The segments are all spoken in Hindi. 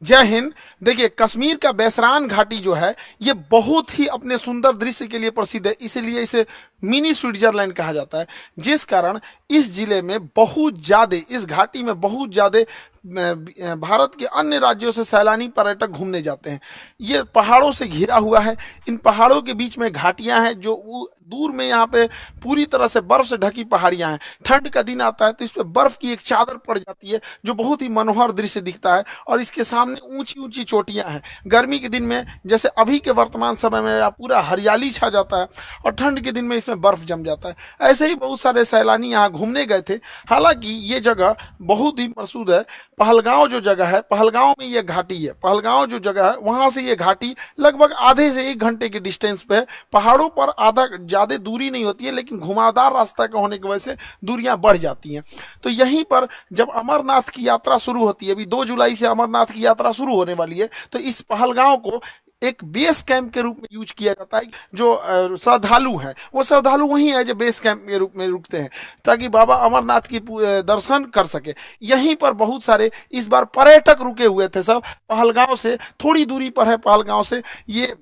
जय हिंद। देखिए, कश्मीर का बैसरान घाटी जो है ये बहुत ही अपने सुंदर दृश्य के लिए प्रसिद्ध है, इसीलिए इसे मिनी स्विट्जरलैंड कहा जाता है। जिस कारण इस जिले में बहुत ज़्यादा, इस घाटी में बहुत ज़्यादा भारत के अन्य राज्यों से सैलानी पर्यटक घूमने जाते हैं। ये पहाड़ों से घिरा हुआ है, इन पहाड़ों के बीच में घाटियां हैं जो दूर में यहाँ पे पूरी तरह से बर्फ से ढकी पहाड़ियां हैं। ठंड का दिन आता है तो इस पे बर्फ की एक चादर पड़ जाती है जो बहुत ही मनोहर दृश्य दिखता है, और इसके सामने ऊंची ऊंची चोटियां हैं। गर्मी के दिन में जैसे अभी के वर्तमान समय में पूरा हरियाली छा जाता है, और ठंड के दिन में इसमें बर्फ जम जाता है। ऐसे ही बहुत सारे सैलानी यहाँ घूमने गए थे। हालांकि ये जगह बहुत ही प्रसिद्ध है। पहलगांव जो जगह है, पहलगांव में ये घाटी है। पहलगांव जो जगह है वहां से ये घाटी लगभग आधे से 1 घंटे के डिस्टेंस पे है। पहाड़ों पर आधा ज्यादा दूरी नहीं होती है, लेकिन घुमावदार रास्ता का होने की वजह से दूरियां बढ़ जाती हैं। तो यहीं पर जब अमरनाथ की यात्रा शुरू होती है, अभी 2 जुलाई से अमरनाथ की यात्रा शुरू होने वाली है, तो इस पहलगांव को एक बेस कैंप के रूप में यूज किया जाता है। जो श्रद्धालु हैं वो श्रद्धालु वही है जो बेस कैंप के रूप में रुकते हैं, ताकि बाबा अमरनाथ की दर्शन कर सके। यहीं पर बहुत सारे इस बार पर्यटक रुके हुए थे। सब पहलगांव से थोड़ी दूरी पर है। पहलगांव से ये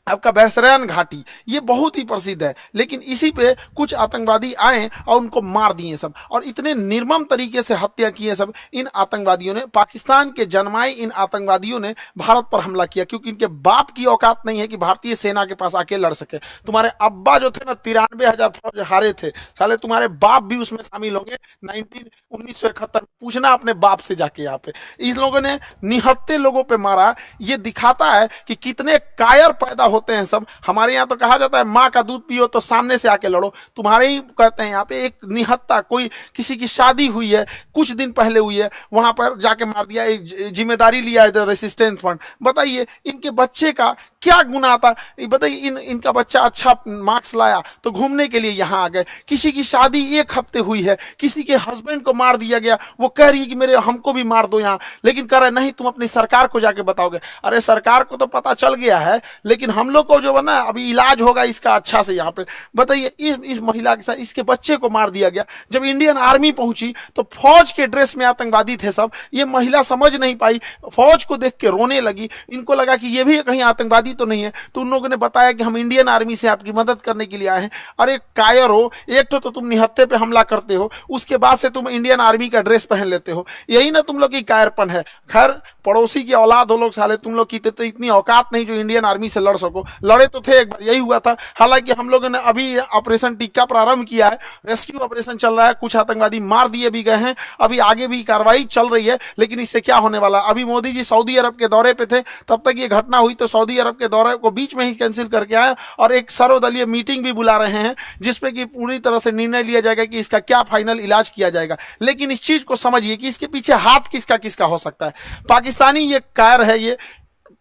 आपका बैसरान घाटी ये बहुत ही प्रसिद्ध है, लेकिन इसी पे कुछ आतंकवादी आए और उनको मार दिए सब, और इतने निर्मम तरीके से हत्या किए सब। इन आतंकवादियों ने, पाकिस्तान के जन्माए इन आतंकवादियों ने भारत पर हमला किया, क्योंकि इनके बाप की औकात नहीं है कि भारतीय सेना के पास आके लड़ सके। तुम्हारे अब्बा जो थे ना, 93,000 फौज हारे थे, साले तुम्हारे बाप भी उसमें शामिल होंगे 1971। पूछना अपने बाप से जाके। यहाँ पे इस लोगों ने निहत्ते लोगों पे मारा। ये दिखाता है कि कितने कायर पैदा होते हैं सब। हमारे यहाँ तो कहा जाता है माँ का दूध पियो तो सामने से आके लड़ो। तुम्हारे ही कहते हैं यहाँ पे एक निहत्ता, कोई किसी की शादी हुई है, कुछ दिन पहले हुई है, वहां पर जाके मार दिया। एक जिम्मेदारी लिया है रेसिस्टेंस फंड। बताइए इनके बच्चे का क्या गुनाह था? बताइए, इनका बच्चा अच्छा मार्क्स लाया तो घूमने के लिए यहाँ आ गए। किसी की शादी 1 हफ्ते हुई है, किसी के हस्बैंड को मार दिया गया, वो कह रही है कि मेरे हमको भी मार दो यहाँ, लेकिन कह रहे नहीं तुम अपनी सरकार को जाके बताओगे। अरे सरकार को तो पता चल गया है, लेकिन हम लोग को जो बना अभी इलाज होगा इसका अच्छा से यहाँ पे। बताइए इस महिला के साथ इसके बच्चे को मार दिया गया। जब इंडियन आर्मी पहुंची तो फौज के ड्रेस में आतंकवादी थे सब। ये महिला समझ नहीं पाई, फौज को देख के रोने लगी। इनको लगा कि ये भी कहीं आतंकवादी तो नहीं है, तो उन लोगों ने बताया कि हम इंडियन आर्मी से आपकी मदद करने के लिए आए हैं। अरे कायर हो, एक तो तुम निहत्ते पे हमला करते हो, उसके बाद से तुम इंडियन आर्मी का ड्रेस पहन लेते हो। यही ना तुम लोग की कायरपन है। खैर, पड़ोसी की औलाद हो लोग साले, तुम लोग की तो इतनी औकात नहीं जो इंडियन आर्मी से लड़ सको। लड़े तो थे, एक बार यही हुआ था। हालांकि हम लोगों ने अभी ऑपरेशन टिक्का प्रारंभ किया है, रेस्क्यू ऑपरेशन चल रहा है, कुछ आतंकवादी मार दिए भी गए हैं, अभी आगे भी कार्रवाई चल रही है। लेकिन इससे क्या होने वाला? अभी मोदी जी सऊदी अरब के दौरे पे थे, तब तक ये घटना हुई, तो सऊदी अरब के दौरे को बीच में ही कैंसिल करके आए और एक सर्वदलीय मीटिंग भी बुला रहे हैं, जिसपे कि पूरी तरह से निर्णय लिया जाएगा कि इसका क्या फाइनल इलाज किया जाएगा। लेकिन इस चीज को समझिए कि इसके पीछे हाथ किसका किसका हो सकता है। पाकिस्तानी ये कायर है। ये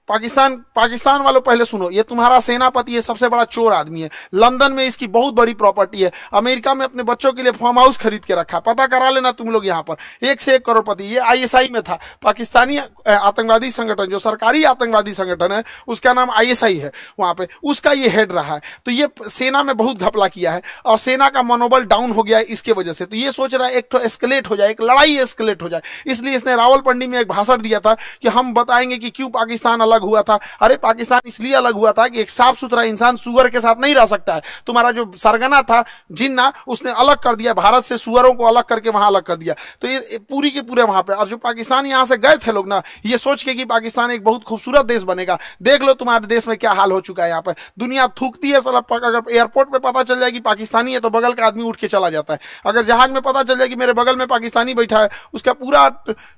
पाकिस्तान वालों पहले सुनो, ये तुम्हारा सेनापति ये सबसे बड़ा चोर आदमी है। लंदन में इसकी बहुत बड़ी प्रॉपर्टी है। अमेरिका में अपने बच्चों के लिए फार्म हाउस खरीद के रखा, पता करा लेना तुम लोग। यहाँ पर 1 से 1 करोड़पति। ये आईएसआई में था। पाकिस्तानी आतंकवादी संगठन, जो सरकारी आतंकवादी संगठन है उसका नाम आईएसआई है, वहां पे उसका ये हेड रहा है। तो ये सेना में बहुत घपला किया है और सेना का मनोबल डाउन हो गया है इसके वजह से। तो ये सोच रहा है एक तो एस्केलेट हो जाए, एक लड़ाई एस्केलेट हो जाए। इसलिए इसने रावलपिंडी में एक भाषण दिया था कि हम बताएंगे कि क्यों पाकिस्तान अलग हुआ था। अरे पाकिस्तान इसलिए अलग हुआ था कि एक साफ सुथरा इंसान सुअर के साथ नहीं रह सकता है। तुम्हारा जो सरगना था जिन्ना, उसने अलग कर दिया भारत से, सुअरों को अलग करके वहां अलग कर दिया। तो ये पूरी के पूरे वहां पे, और जो पाकिस्तान यहां से गए थे लोग ना, ये सोच के कि पाकिस्तान एक बहुत खूबसूरत देश बनेगा। देख लो तुम्हारे देश में क्या हाल हो चुका है। यहाँ पर दुनिया थूकती है साला। अगर एयरपोर्ट पे पता चल जाए कि पाकिस्तानी है तो बगल का आदमी उठ के चला जाता है। अगर जहाज में पता चल जाए कि मेरे बगल में पाकिस्तानी बैठा है, उसका पूरा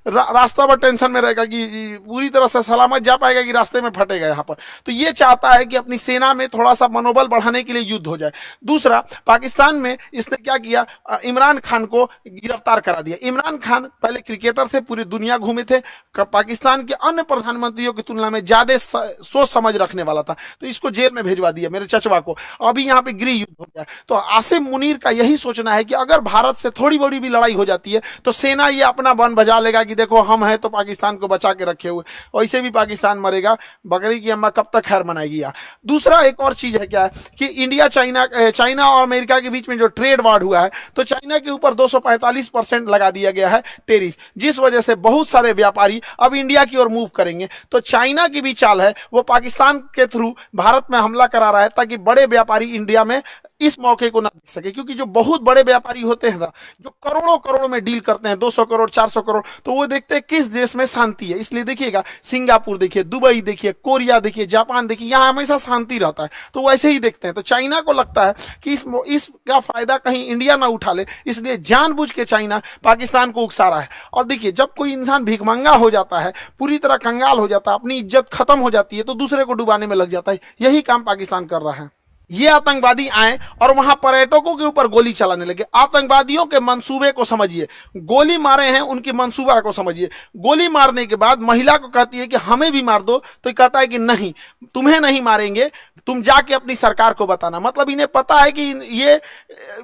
रास्ता पर टेंशन में रहेगा कि पूरी तरह से सलामत जा पाएगा कि रास्ते में फटेगा यहाँ पर। तो ये चाहता है कि अपनी सेना में थोड़ा सा मनोबल बढ़ाने के लिए युद्ध हो जाए। दूसरा, पाकिस्तान में इसने क्या किया, इमरान खान को गिरफ्तार करा दिया। इमरान खान पहले क्रिकेटर थे, पूरी दुनिया घूमे थे, पाकिस्तान के अन्य प्रधानमंत्रियों की तुलना में ज्यादा सोच समझ रखने वाला था, तो इसको जेल में भेजवा दिया, मेरे चचवा को। अभी यहाँ पे गृह युद्ध हो गया। तो आसिम मुनीर का यही सोचना है कि अगर भारत से थोड़ी बड़ी भी लड़ाई हो जाती है तो सेना ये अपना बन बजा लेगा कि देखो हम हैं तो पाकिस्तान को बचा के रखे हुए। वैसे भी पाकिस्तान मर मरेगा, बकरी की अम्मा कब तक खैर मनाएगी। दूसरा एक और चीज है क्या है कि इंडिया चाइना और अमेरिका के बीच में जो ट्रेड वार हुआ है, तो चाइना के ऊपर 245% लगा दिया गया है टेरिफ, जिस वजह से बहुत सारे व्यापारी अब इंडिया की ओर मूव करेंगे। तो चाइना की भी चाल है, वो पाकिस्तान के थ्रू भारत में हमला करा रहा है ताकि बड़े व्यापारी इंडिया में इस मौके को ना देख सके, क्योंकि जो बहुत बड़े व्यापारी होते हैं ना, जो करोड़ों करोड़ में डील करते हैं, 200 करोड़ 400 करोड़, तो वो देखते हैं किस देश में शांति है। इसलिए देखिएगा, सिंगापुर देखिए, दुबई देखिए, कोरिया देखिए, जापान देखिए, यहाँ हमेशा शांति रहता है, तो वैसे ही देखते हैं। तो चाइना को लगता है कि इसका फायदा कहीं इंडिया ना उठा ले, इसलिए जानबूझ के चाइना पाकिस्तान को उकसा रहा है। और देखिए, जब कोई इंसान भिखमंगा हो जाता है, पूरी तरह कंगाल हो जाता है, अपनी इज्जत खत्म हो जाती है, तो दूसरे को डुबाने में लग जाता है। यही काम पाकिस्तान कर रहा है। ये आतंकवादी आए और वहां पर्यटकों के ऊपर गोली चलाने लगे। आतंकवादियों के मंसूबे को समझिए, गोली मारे हैं उनकी मंसूबा को समझिए। गोली मारने के बाद महिला को कहती है कि हमें भी मार दो, तो कहता है कि नहीं, तुम्हें नहीं मारेंगे, तुम जाके अपनी सरकार को बताना। मतलब इन्हें पता है कि ये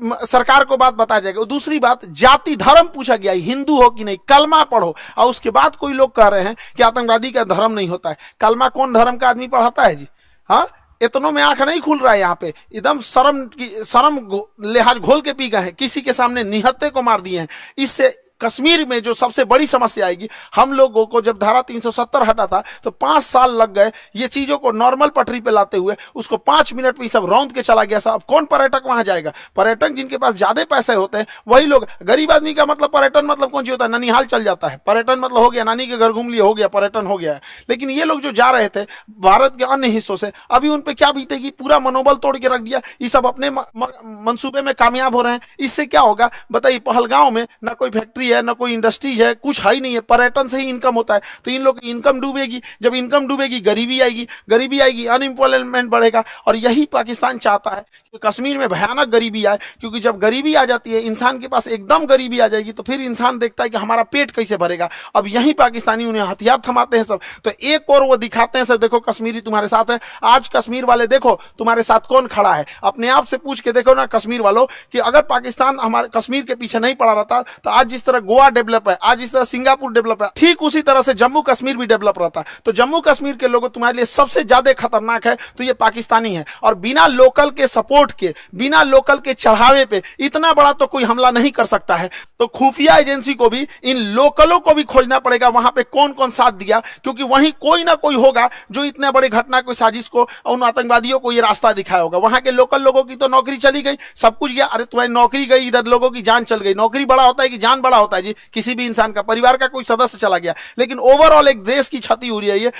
सरकार को बात बता जाएगा। दूसरी बात, जाति धर्म पूछा गया, हिंदू हो कि नहीं, कलमा पढ़ो। और उसके बाद कोई लोग कह रहे हैं कि आतंकवादी का धर्म नहीं होता है। कलमा कौन धर्म का आदमी पढ़ाता है जी? हाँ, इतनों में आंख नहीं खुल रहा है। यहाँ पे एकदम शर्म लिहाज घोल के पी गए हैं, किसी के सामने निहत्थे को मार दिए हैं। इससे कश्मीर में जो सबसे बड़ी समस्या आएगी, हम लोगों को जब धारा 370 हटा था तो 5 साल लग गए ये चीजों को नॉर्मल पटरी पे लाते हुए। उसको 5 मिनट में सब रौंद के चला गया। अब कौन पर्यटक वहां जाएगा? पर्यटक जिनके पास ज्यादा पैसे होते हैं वही लोग। गरीब आदमी का मतलब पर्यटन मतलब कौन सी होता है? ननिहाल चल जाता है, पर्यटन मतलब हो गया नानी के घर घूम लिया, हो गया पर्यटन, हो गया है। लेकिन ये लोग जो जा रहे थे भारत के अन्य हिस्सों से, अभी उन पे क्या बीतेगी? पूरा मनोबल तोड़ के रख दिया। ये सब अपने मंसूबे में कामयाब हो रहे हैं। इससे क्या होगा बताइए? पहलगांव में ना कोई फैक्ट्री है, ना कोई इंडस्ट्री है, कुछ है ही नहीं है। पर्यटन से ही इनकम होता है, तो इन लोग की इनकम डूबेगी। जब इनकम डूबेगी, गरीबी आएगी, गरीबी आएगी, अनएम्प्लॉयमेंट बढ़ेगा। और यही पाकिस्तान चाहता है कि कश्मीर में भयानक गरीबी आए, क्योंकि जब गरीबी आ जाती है, इंसान के पास एकदम गरीबी आ जाएगी, तो फिर इंसान देखता है कि हमारा पेट कैसे भरेगा। अब यही पाकिस्तानी उन्हें हथियार थमाते हैं सब। तो एक और वो दिखाते हैं सर, देखो कश्मीरी तुम्हारे साथ है। आज कश्मीर वाले देखो तुम्हारे साथ कौन खड़ा है। अपने आप से पूछ के देखो ना कश्मीर वालों, कि अगर पाकिस्तान हमारे कश्मीर के पीछे नहीं पड़ा रहता, तो आज जिस तरह गोवा डेवलप है, आज इस तरह सिंगापुर डेवलप है, ठीक उसी तरह से जम्मू कश्मीर भी डेवलप रहता है। तो जम्मू कश्मीर के लोगों तुम्हारे लिए सबसे ज्यादा खतरनाक है तो ये पाकिस्तानी है। और बिना लोकल के सपोर्ट के, बिना लोकल के चढ़ावे पे इतना बड़ा तो कोई हमला नहीं कर सकता है। तो खुफिया एजेंसी को भी इन लोकलों को भी खोजना पड़ेगा, वहां पे कौन कौन साथ दिया, क्योंकि वहीं कोई ना कोई होगा जो इतने बड़े घटना को, साजिश को, उन आतंकवादियों को ये रास्ता दिखाया होगा। वहां के लोकल लोगों की तो नौकरी चली गई, सब कुछ गया। अरे तुम्हारी नौकरी गई, इधर लोगों की जान चल गई। नौकरी बड़ा होता है कि जान बड़ा होता है जी? किसी भी इंसान का, परिवार का कोई सदस्य चला गया, लेकिन ओवरऑल एक देश की क्षति हो रही है। ये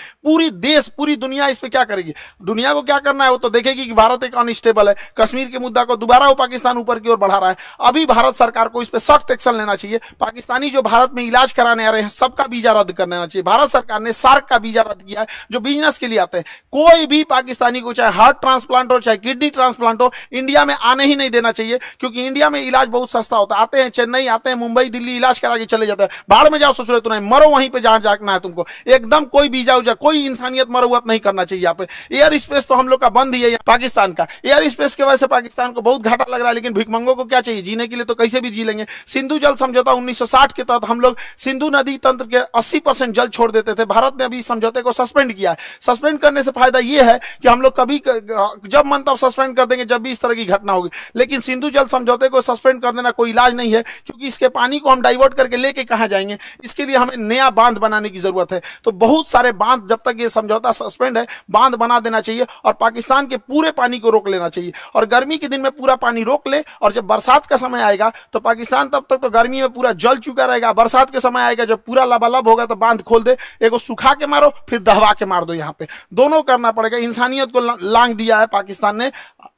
पूरी दुनिया इस पे क्या करेगी? दुनिया को क्या करना है? वो तो देखेगी कि भारत एक अनस्टेबल है। कश्मीर के मुद्दा को दोबारा वो पाकिस्तान ऊपर की ओर बढ़ा रहा है। अभी भारत सरकार को इस पे सख्त एक्शन लेना चाहिए। पाकिस्तानी जो भारत में इलाज कराने आ रहे हैं, सबका वीजा रद्द कर देना चाहिए। भारत सरकार ने सार्क का वीजा रद्द किया है, जो बिजनेस के लिए आते हैं। कोई भी पाकिस्तानी को, चाहे हार्ट ट्रांसप्लांट हो, चाहे किडनी ट्रांसप्लांट हो, इंडिया में आने ही नहीं देना चाहिए, क्योंकि इंडिया में इलाज बहुत सस्ता होता है। आते हैं चेन्नई, आते हैं मुंबई, दिल्ली, इलाज करा के चले जाते हैं। बाहर में जाओ, सोच रहे तो नहीं, मरो वहीं पे जहां जाना है तुमको। एकदम कोई वीजा उजा, कोई इंसानियत मरौवत नहीं करना चाहिए यहाँ पे। एयर स्पेस तो हम लोग का बंद ही है पाकिस्तान का। एयर स्पेस की वजह से पाकिस्तान को बहुत घाटा लग रहा है, लेकिन भिखमंगों को क्या चाहिए? जीने के लिए तो कैसे भी जी लेंगे। सिंधु जल समझौता 1960 के तहत हम लोग सिंधु नदी तंत्र के 80% जल छोड़ देते थे। भारत ने अभी समझौते को सस्पेंड किया है। सस्पेंड करने से फायदा यह है कि हम लोग कभी जब मन तब सस्पेंड कर देंगे, जब भी इस तरह की घटना होगी। लेकिन सिंधु जल समझौते को सस्पेंड कर देना कोई इलाज नहीं है, क्योंकि इसके पानी को हम डाइवर्ट करके लेके कहां जाएंगे? इसके लिए हमें नया बांध बनाने की जरूरत है। तो बहुत सारे बांध, जब तक ये समझौता सस्पेंड है, बांध बना देना चाहिए और पाकिस्तान के पूरे पानी को रोक लेना चाहिए। और गर्मी के दिन में पूरा पानी रोक ले, और जब बरसात का समय आएगा तो पाकिस्तान तब तक तो गर्मी में पूरा जल चुका रहेगा। बरसात के समय आएगा जब पूरा लबालब होगा, तो बांध खोल दे, एगो सुखा के मारो, फिर दहवा के मार दो। यहाँ पे दोनों करना पड़ेगा। इंसानियत को लांग दिया है पाकिस्तान ने।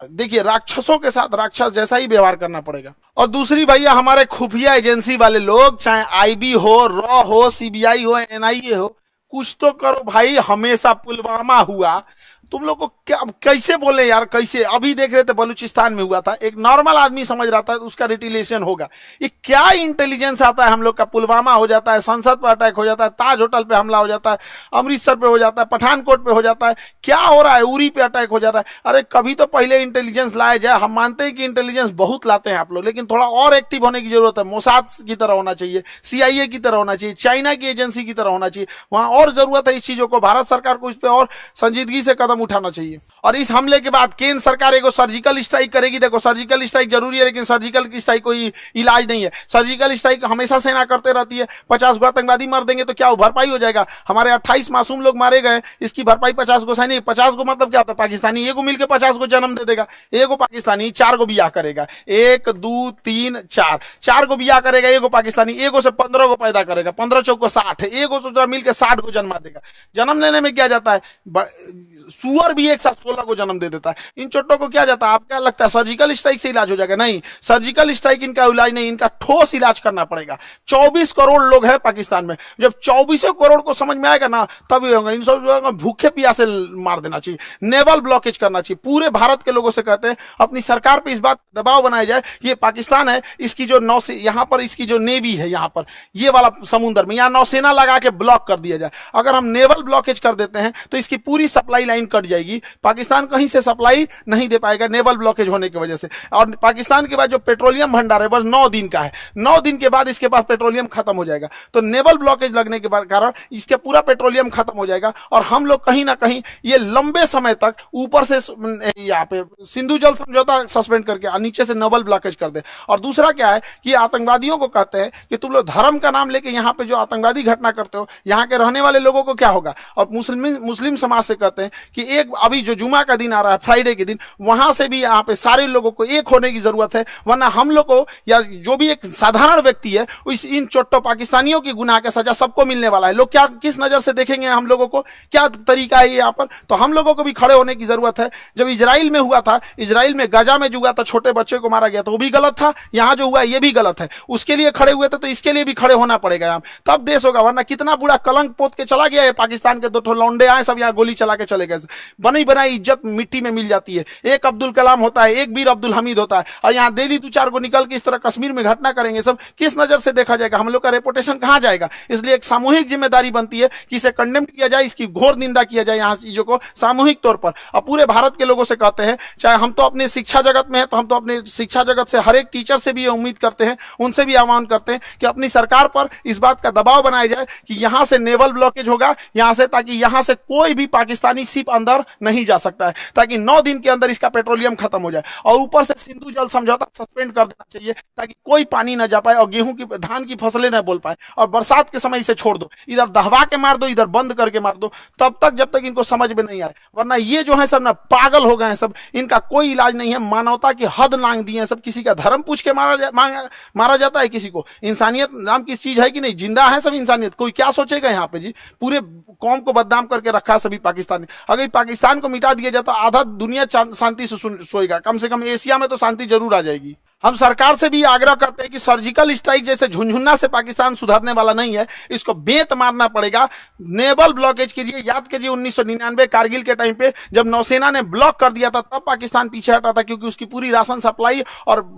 देखिए, राक्षसों के साथ राक्षस जैसा ही व्यवहार करना पड़ेगा। और दूसरी भैया, हमारे खुफिया एजेंसी वाले लोग, चाहे आईबी हो, रॉ हो, सीबीआई हो, एनआईए हो, कुछ तो करो भाई। हमेशा पुलवामा हुआ तुम लोग को क्या कैसे बोले यार, कैसे? अभी देख रहे थे बलूचिस्तान में हुआ था, एक नॉर्मल आदमी समझ रहा था उसका रिटिलेशन होगा। ये क्या इंटेलिजेंस आता है हम लोग का? पुलवामा हो जाता है, संसद पर अटैक हो जाता है, ताज होटल पे हमला हो जाता है, अमृतसर पे हो जाता है, पठानकोट पे हो जाता है, क्या हो रहा है? उरी पे अटैक हो जा रहा है। अरे कभी तो पहले इंटेलिजेंस लाया जाए। हम मानते हैं कि इंटेलिजेंस बहुत लाते हैं आप लोग, लेकिन थोड़ा और एक्टिव होने की जरूरत है। मोसाद की तरह होना चाहिए, CIA की तरह होना चाहिए, चाइना की एजेंसी की तरह होना चाहिए। वहां और जरूरत है इस चीजों को। भारत सरकार को इस पे और संजीदगी से कदम उठाना चाहिए। और इस हमले के बाद केंद्र सरकार एक सर्जिकल स्ट्राइक करेगी। देखो, सर्जिकल स्ट्राइक जरूरी है, लेकिन सर्जिकल स्ट्राइक कोई इलाज नहीं है। सर्जिकल स्ट्राइक हमेशा सेना करते रहती है। 50 गो आतंकवादी मार देंगे तो क्या भरपाई हो जाएगा? हमारे 28 मासूम लोग मारे गए, इसकी भरपाई 50 गो सैनिक। 50 गो मतलब क्या होता है? पाकिस्तानी एगो मिलकर 50 गो जन्म दे देगा। एगो पाकिस्तानी 4 गो बियाह करेगा, 1 2 3 4, 4 गो बियाह करेगा एगो पाकिस्तानी। एगो से 15 गो पैदा करेगा, 15 चौको 60, एगो से मिलकर 60 गो जन्मा देगा। जन्म लेने में क्या जाता है? सुअर भी एक साथ 16 को जन्म दे देता है। इन चोटों को क्या जाता है? आप क्या लगता है सर्जिकल स्ट्राइक से इलाज हो जाएगा? नहीं, सर्जिकल स्ट्राइक इनका इलाज नहीं, इनका ठोस इलाज करना पड़ेगा। 24 करोड़ लोग हैं पाकिस्तान में। जब 24 करोड़ को समझ में आएगा ना, तब ये होगा। इन सब भूखे प्यासे मार देना चाहिए, नेवल ब्लॉकेज करना चाहिए। पूरे भारत के लोगों से कहते हैं अपनी सरकार पे इस बात दबाव बनाया जाए। ये पाकिस्तान है, इसकी जो नौसेना यहाँ पर, इसकी जो नेवी है यहाँ पर, ये वाला समुद्र में, यहाँ नौसेना लगा के ब्लॉक कर दिया जाए। अगर हम नेवल ब्लॉकेज कर देते हैं तो इसकी पूरी सप्लाई लाइन कट जाएगी। पाकिस्तान कहीं से सप्लाई नहीं दे पाएगा नेवल ब्लॉकेज होने की वजह से। और पाकिस्तान के बाद जो पेट्रोलियम भंडार है बस 9 दिन का है। 9 दिन के बाद इसके पास पेट्रोलियम खत्म हो जाएगा। तो नेवल ब्लॉकेज लगने के कारण इसके पूरा पेट्रोलियम खत्म हो जाएगा। और हम लोग कहीं ना कहीं ये लंबे समय तक ऊपर से यहाँ पे सिंधु जल समझौता सस्पेंड करके नीचे से नेवल ब्लॉकेज कर दे। और दूसरा क्या है कि आतंकवादियों को कहते हैं कि तुम लोग धर्म का नाम लेके यहाँ पे जो आतंकवादी घटना करते हो, यहाँ के रहने वाले लोगों को क्या होगा? और मुस्लिम समाज से कहते हैं कि एक अभी जो जुमा का दिन आ रहा है, फ्राइडे के दिन, वहां से भी यहाँ पे सारे लोगों को एक होने की जरूरत है। वरना हम लोग को या जो भी एक साधारण व्यक्ति है, इन चोट्टो पाकिस्तानियों की गुनाह का सजा सबको मिलने वाला है। लोग क्या किस नजर से देखेंगे हम लोगों को? क्या तरीका है यहाँ पर? तो हम लोगों को भी खड़े होने की जरूरत है। जब इजराइल में हुआ था, इजराइल में गाजा में जो हुआ था, छोटे बच्चे को मारा गया था, वो भी गलत था। यहाँ जो हुआ ये भी गलत है। उसके लिए खड़े हुए थे तो इसके लिए भी खड़े होना पड़ेगा यहाँ, तब देश होगा। वरना कितना बुरा कलंक पोत के चला गया है पाकिस्तान के। 2 लौंडे आए, सब यहाँ गोली चला के चले गए। बनी बनाई इज्जत मिट्टी में मिल जाती है। एक अब्दुल कलाम होता है, एक वीर अब्दुल हमीद होता है, और यहाँ डेली 2-4 को निकल के इस तरह कश्मीर में घटना करेंगे। सब किस नजर से देखा जाएगा? हम लोग का रेपुटेशन कहाँ जाएगा? इसलिए एक सामूहिक जिम्मेदारी बनती है कि इसे कंडेम किया जाए, इसकी घोर निंदा किया जाए यहाँ चीजों को सामूहिक तौर पर। और पूरे भारत के लोगों से कहते हैं, चाहे हम तो अपने शिक्षा जगत में है, तो हम तो अपने शिक्षा जगत से हर एक टीचर से भी उम्मीद करते हैं, उनसे भी आह्वान करते हैं कि अपनी सरकार पर इस बात का दबाव बनाया जाए कि यहां से नेवल ब्लॉकेज होगा यहाँ से, ताकि यहां से कोई भी पाकिस्तानी शिप अंदर नहीं जा सकता है, ताकि 9 दिन के अंदर इसका पेट्रोलियम खत्म हो जाए। और ऊपर से सिंधु जल समझौता सस्पेंड कर देना चाहिए, ताकि कोई पानी ना जा पाए और गेहूं की, धान की फसलें ना बोल पाए। और बरसात के समय इसे छोड़ दो, इधर दहवा के मार दो, इधर बंद करके मार दो, तब तक जब तक इनको समझ में नहीं आए। वरना ये जो है सब ना पागल हो गए हैं सब, इनका कोई इलाज नहीं है। मानवता की हद लांघ दी है सब। किसी का धर्म पूछ के मारा जाता है, किसी को इंसानियत नाम की चीज है कि नहीं? जिंदा है सब इंसानियत। कोई क्या सोचेगा यहाँ पे जी? पूरे कौम को बदनाम करके रखा सभी पाकिस्तानी। अगर पाकिस्तान को मिटा दिया जाता, आधा दुनिया शांति से सोएगा। कम से कम एशिया में तो शांति जरूर आ जाएगी। हम सरकार से भी आग्रह करते हैं कि सर्जिकल स्ट्राइक जैसे झुनझुना से पाकिस्तान सुधरने वाला नहीं है, इसको बेत मारना पड़ेगा। नेवल ब्लॉकेज कीजिए। याद करिए 1999 कारगिल के टाइम पे जब नौसेना ने ब्लॉक कर दिया था, तब पाकिस्तान पीछे हटा था, क्योंकि उसकी पूरी राशन सप्लाई और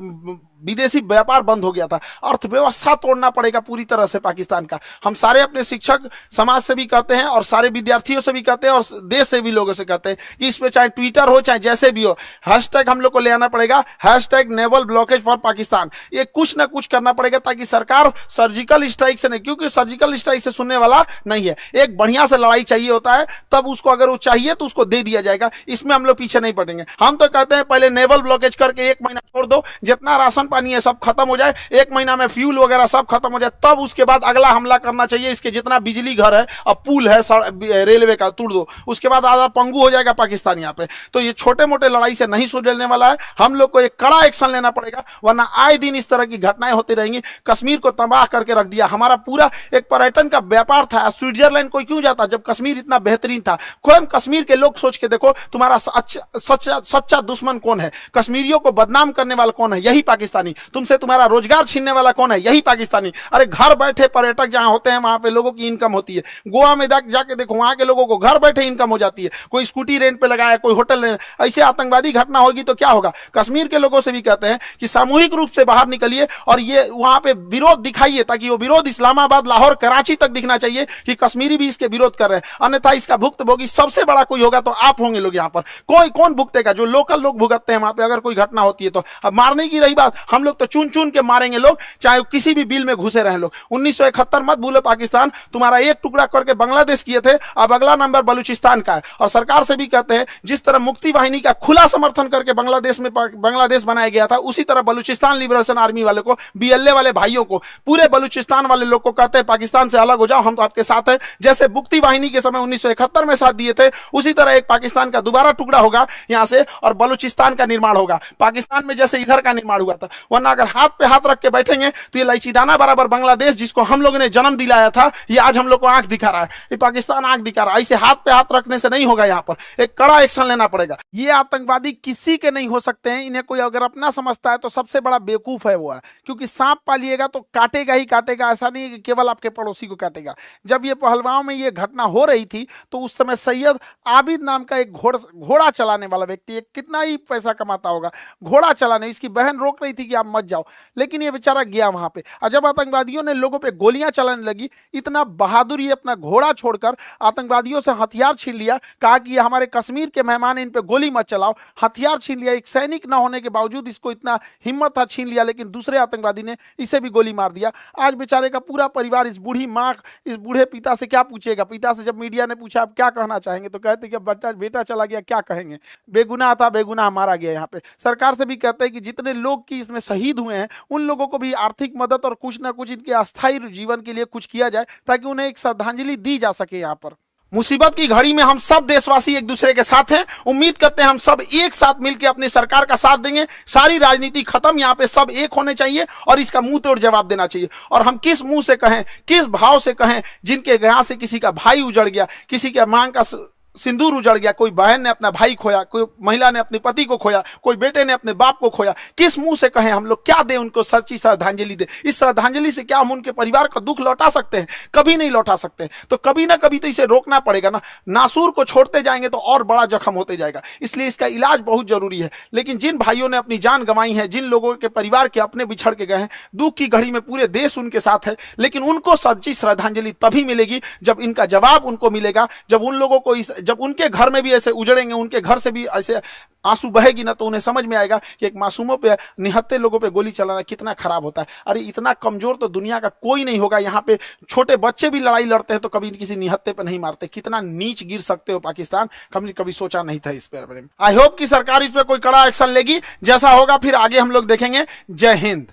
विदेशी व्यापार बंद हो गया था। अर्थव्यवस्था तोड़ना पड़ेगा पूरी तरह से पाकिस्तान का। हम सारे अपने शिक्षक समाज से भी कहते हैं और सारे विद्यार्थियों से भी कहते हैं और देश से भी लोगों से कहते हैं कि इस पे चाहे ट्विटर हो चाहे जैसे भी हो, हैशटैग हम लोग को ले आना पड़ेगा, hashtag naval blockage for Pakistan. ये कुछ ना कुछ करना पड़ेगा ताकि सरकार सर्जिकल स्ट्राइक से नहीं, क्योंकि सर्जिकल स्ट्राइक से सुनने वाला नहीं है। एक बढ़िया से लड़ाई चाहिए होता है, तब उसको अगर वो चाहिए तो उसको दे दिया जाएगा। इसमें हम लोग पीछे नहीं पड़ेंगे। हम तो कहते हैं पहले नेवल ब्लॉकेज करके 1 महीना छोड़ दो, जितना राशन पानी है सब खत्म हो जाए, 1 महीना में फ्यूल वगैरह सब खत्म हो जाए, तब उसके बाद अगला हमला करना चाहिए। इसके जितना बिजली घर है और पुल है रेलवे का तोड़ दो, उसके बाद आधा पंगु हो जाएगा पाकिस्तान यहाँ पे। तो ये छोटे मोटे लड़ाई से नहीं सुलझने वाला है। हम लोग को एक कड़ा एक्शन लेना पड़ेगा, वरना आए दिन इस तरह की घटनाएं होती रहेंगी। कश्मीर को तबाह करके रख दिया। हमारा पूरा एक पर्यटन का व्यापार था। स्विट्जरलैंड कोई क्यों जाता जब कश्मीर इतना बेहतरीन था? खुद कश्मीर के लोग सोच के देखो, तुम्हारा सच्चा दुश्मन कौन है? कश्मीरियों को बदनाम करने वाला कौन है? यही पाकिस्तान। पाकिस्तानी, तुमसे तुम्हारा रोजगार छीनने वाला कौन है? यही पाकिस्तानी। अरे घर बैठे पर्यटक जहां होते हैं वहां पे लोगों की इनकम होती है। गोवा में जाके देखो, वहां के लोगों को घर बैठे इनकम हो जाती है। कोई स्कूटी रेंट पे लगाया, कोई होटल रेंट। ऐसे आतंकवादी घटना होगी तो क्या होगा? कश्मीर के लोगों से भी कहते हैं कि सामूहिक रूप से बाहर निकलिए और ये वहां पे विरोध दिखाइए, ताकि वो विरोध इस्लामाबाद, लाहौर, कराची तक दिखना चाहिए कि कश्मीरी भी इसके विरोध कर रहे हैं। अन्यथा इसका भुक्तभोगी सबसे बड़ा कोई होगा तो आप होंगे लोग। यहाँ पर कोई कौन भुगतेगा? जो लोकल लोग भुगतते हैं वहां पे अगर कोई घटना होती है तो। अब मारने की रही बात, हम लोग तो चुन चुन के मारेंगे लोग, चाहे किसी भी बिल में घुसे रहे लोग। 1971 मत भूलो पाकिस्तान, तुम्हारा एक टुकड़ा करके बांग्लादेश किए थे, अब अगला नंबर बलूचिस्तान का है। और सरकार से भी कहते हैं जिस तरह मुक्ति वाहिनी का खुला समर्थन करके बांग्लादेश बनाया गया था, उसी तरह बलूचिस्तान लिबरेशन आर्मी वाले को, बीएलए वाले भाइयों को, पूरे बलूचिस्तान वाले लोग को कहते हैं पाकिस्तान से अलग हो जाओ, हम तो आपके साथ हैं। जैसे मुक्ति वाहिनी के समय 1971 में साथ दिए थे, उसी तरह एक पाकिस्तान का दोबारा टुकड़ा होगा यहां से और बलूचिस्तान का निर्माण होगा। पाकिस्तान में जैसे इधर का निर्माण हुआ था, वरना अगर हाथ पे हाथ रख के बैठेंगे तो ये इलायचीदाना बराबर बांग्लादेश, जिसको हम लोगों ने जन्म दिलाया था, ये आज हम लोग को आंख दिखा रहा है। ये पाकिस्तान आंख दिखा रहा है। ऐसे हाथ पे हाथ रखने से नहीं होगा, यहाँ पर एक कड़ा एक्शन लेना पड़ेगा। ये आतंकवादी किसी के नहीं हो सकते हैं। इन्हें कोई अगर अपना समझता है तो सबसे बड़ा बेवकूफ है वो है, क्योंकि सांप पालिएगा तो काटेगा ही काटेगा। ऐसा नहीं है कि केवल आपके पड़ोसी को काटेगा। जब ये पहलगांव में ये घटना हो रही थी तो उस समय सैयद आबिद नाम का एक घोड़ा चलाने वाला व्यक्ति, एक कितना ही पैसा कमाता होगा घोड़ा चलाने, इसकी बहन रोक रही थी कि आप मत जाओ, लेकिन ये बेचारा गया वहां पे। और जब आतंकवादियों ने लोगों पे गोलियां चलाने लगी, इतना बहादुर ये अपना घोड़ा छोड़कर आतंकवादियों से हथियार छीन लिया, कहा कि ये हमारे कश्मीर के मेहमान हैं, इन पे गोली मत चलाओ। हथियार छीन लिया। एक सैनिक ना होने के बावजूद इसको इतना हिम्मत था, छीन लिया, लेकिन दूसरे आतंकवादी ने इसे भी गोली मार दिया। आज बेचारे का पूरा परिवार, इस बूढ़ी माँ, इस बूढ़े पिता से क्या पूछेगा? पिता से जब मीडिया ने पूछा आप क्या कहना चाहेंगे, तो कहते कि बेटा चला गया, क्या कहेंगे? बेगुनाह था, बेगुनाह मारा गया। यहाँ पे सरकार से भी कहते हैं कि जितने लोग की इसमें शहीद हुए हैं उन लोगों को भी आर्थिक मदद और कुछ ना कुछ इनके अस्थायी जीवन के लिए कुछ किया जाए, ताकि उन्हें एक श्रद्धांजलि दी जा सके। यहाँ पर मुसीबत की घड़ी में हम सब देशवासी एक दूसरे के साथ हैं। उम्मीद करते हैं हम सब एक साथ मिलकर अपनी सरकार का साथ देंगे। सारी राजनीति खत्म, यहाँ पे सब एक होने चाहिए और इसका मुंह तोड़ जवाब देना चाहिए। और हम किस मुंह से कहें, किस भाव से कहें, जिनके यहां से किसी का भाई उजड़ गया, किसी के मांग का सिंदूर उजड़ गया, कोई बहन ने अपना भाई खोया, कोई महिला ने अपने पति को खोया, कोई बेटे ने अपने बाप को खोया। किस मुंह से कहें हम लोग? क्या दें उनको? सच्ची श्रद्धांजलि दें। इस श्रद्धांजलि से क्या हम उनके परिवार का दुख लौटा सकते हैं? कभी नहीं लौटा सकते। तो कभी ना कभी तो इसे रोकना पड़ेगा ना। नासूर को छोड़ते जाएंगे तो और बड़ा जख्म होते जाएगा। इसलिए इसका इलाज बहुत जरूरी है। लेकिन जिन भाइयों ने अपनी जान गंवाई है, जिन लोगों के परिवार के अपने बिछड़ के गए हैं, दुख की घड़ी में पूरे देश उनके साथ है, लेकिन उनको सच्ची श्रद्धांजलि तभी मिलेगी जब इनका जवाब उनको मिलेगा। जब उन लोगों को जब उनके घर में भी ऐसे उजड़ेंगे, उनके घर से भी ऐसे आंसू बहेगी ना, तो उन्हें समझ में आएगा कि एक मासूमों पे, निहत्ते लोगों पे गोली चलाना कितना खराब होता है। अरे इतना कमजोर तो दुनिया का कोई नहीं होगा। यहाँ पे छोटे बच्चे भी लड़ाई लड़ते हैं तो कभी किसी निहत्ते पे नहीं मारते। कितना नीच गिर सकते हो पाकिस्तान, कभी सोचा नहीं था इस पर। आई होप कि सरकार इस पर कोई कड़ा एक्शन लेगी। जैसा होगा फिर आगे हम लोग देखेंगे। जय हिंद।